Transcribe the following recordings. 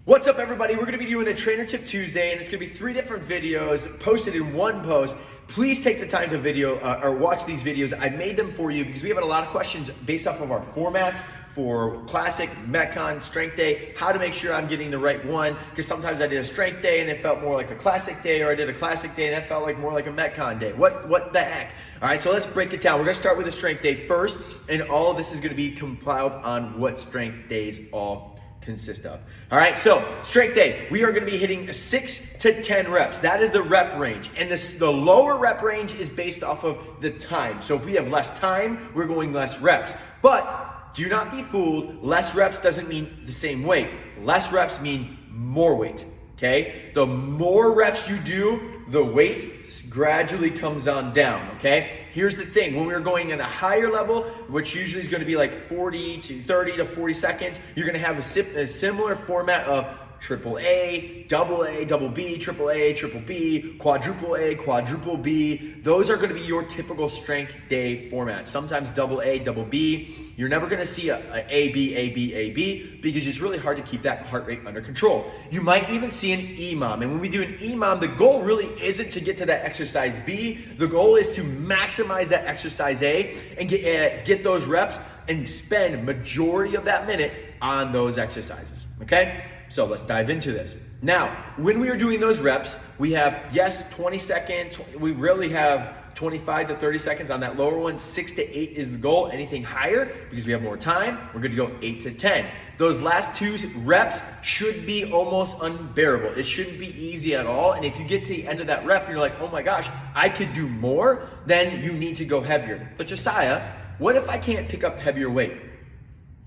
What's up, everybody? We're going to be doing a Trainer Tip Tuesday, and it's going to be 3 different videos posted in one post. Please take the time to watch these videos. I made them for you because we have a lot of questions based off of our formats for Classic, Metcon, Strength Day, how to make sure I'm getting the right one, because sometimes I did a Strength Day and it felt more like a Classic Day, or I did a Classic Day and that felt like more like a Metcon Day. What the heck? All right, so let's break it down. We're going to start with the Strength Day first, and all of this is going to be compiled on what Strength Days all consist of. All right, so Strength Day, we are going to be hitting 6 to 10 reps. That is the rep range, and the lower rep range is based off of the time. So if we have less time, we're going less reps. But do not be fooled. Less reps doesn't mean the same weight. Less reps mean more weight. Okay, the more reps you do, the weight gradually comes on down. Okay, here's the thing: when we're going at a higher level, which usually is going to be like 30 to 40 seconds, you're going to have a similar format of AAA, double B, triple B, quadruple A, quadruple B. Those are going to be your typical Strength Day format. Sometimes double A, double B. You're never going to see a AB, because it's really hard to keep that heart rate under control. You might even see an EMOM. And when we do an EMOM, the goal really isn't to get to that exercise B. The goal is to maximize that exercise A and get those reps and spend majority of that minute on those exercises. Okay? So let's dive into this. Now, when we are doing those reps, we have, yes, 20 seconds. We really have 25 to 30 seconds on that lower one. 6 to 8 is the goal. Anything higher, because we have more time, we're going to go 8 to 10. Those last 2 reps should be almost unbearable. It shouldn't be easy at all. And if you get to the end of that rep and you're like, oh my gosh, I could do more, then you need to go heavier. But Josiah, what if I can't pick up heavier weight?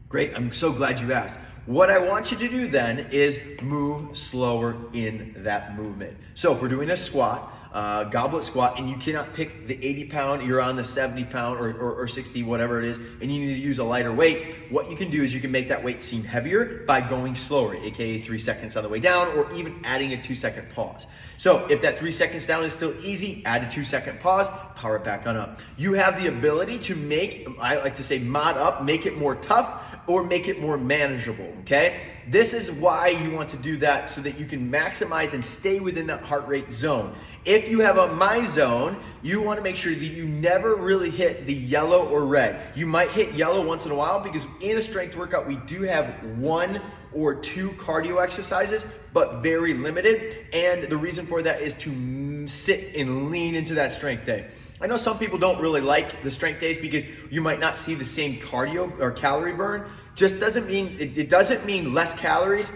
Great, I'm so glad you asked. What I want you to do then is move slower in that movement. So if we're doing a squat, goblet squat, and you cannot pick the 80-pound, you're on the 70-pound or 60, whatever it is, and you need to use a lighter weight, what you can do is you can make that weight seem heavier by going slower, aka 3 seconds on the way down, or even adding a 2-second pause. So if that 3 seconds down is still easy, add a 2-second pause, power it back on up. You have the ability to make, I like to say, mod up, make it more tough, or make it more manageable, okay? This is why you want to do that, so that you can maximize and stay within that heart rate zone. If you have a Myzone, you want to make sure that you never really hit the yellow or red. You might hit yellow once in a while, because in a strength workout, we do have 1 or 2 cardio exercises, but very limited. And the reason for that is to sit and lean into that strength day. I know some people don't really like the strength days because you might not see the same cardio or calorie burn. Just doesn't mean, it doesn't mean less calories,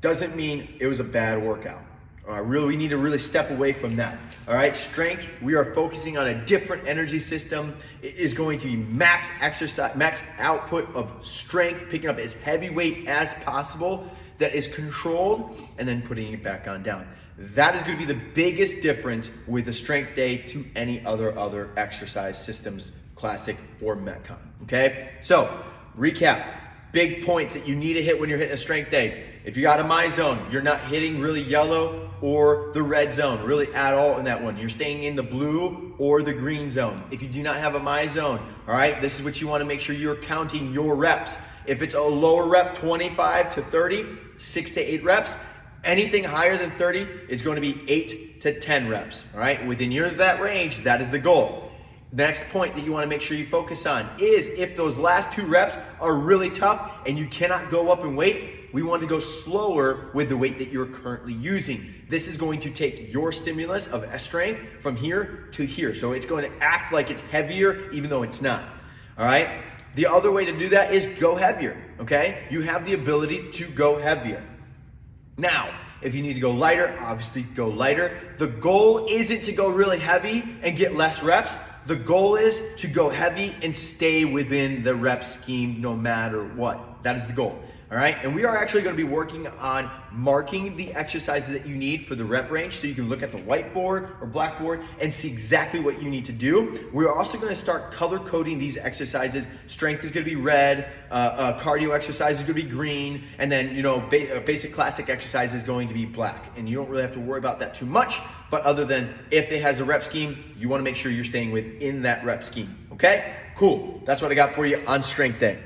doesn't mean it was a bad workout. We need to really step away from that. All right, strength, we are focusing on a different energy system. It is going to be max exercise, max output of strength, picking up as heavy weight as possible that is controlled, and then putting it back on down. That is going to be the biggest difference with a strength day to any other exercise systems, Classic or Metcon. Okay, so recap. Big points that you need to hit when you're hitting a strength day. If you got a Myzone, you're not hitting really yellow or the red zone really at all in that one. You're staying in the blue or the green zone. If you do not have a Myzone, all right, this is what you want to make sure you're counting your reps. If it's a lower rep, 25 to 30, 6 to 8 reps. Anything higher than 30 is going to be 8 to 10 reps, all right? Within that range, that is the goal. The next point that you want to make sure you focus on is if those last 2 reps are really tough and you cannot go up in weight, we want to go slower with the weight that you're currently using. This is going to take your stimulus of strength from here to here. So it's going to act like it's heavier even though it's not, all right? The other way to do that is go heavier, okay? You have the ability to go heavier. Now, if you need to go lighter, obviously go lighter. The goal isn't to go really heavy and get less reps. The goal is to go heavy and stay within the rep scheme no matter what. That is the goal. All right, and we are actually going to be working on marking the exercises that you need for the rep range, so you can look at the whiteboard or blackboard and see exactly what you need to do. We're also going to start color coding these exercises. Strength is going to be red, cardio exercise is going to be green, and then basic classic exercise is going to be black. And you don't really have to worry about that too much, but other than if it has a rep scheme, you want to make sure you're staying within that rep scheme. Okay, cool. That's what I got for you on Strength Day.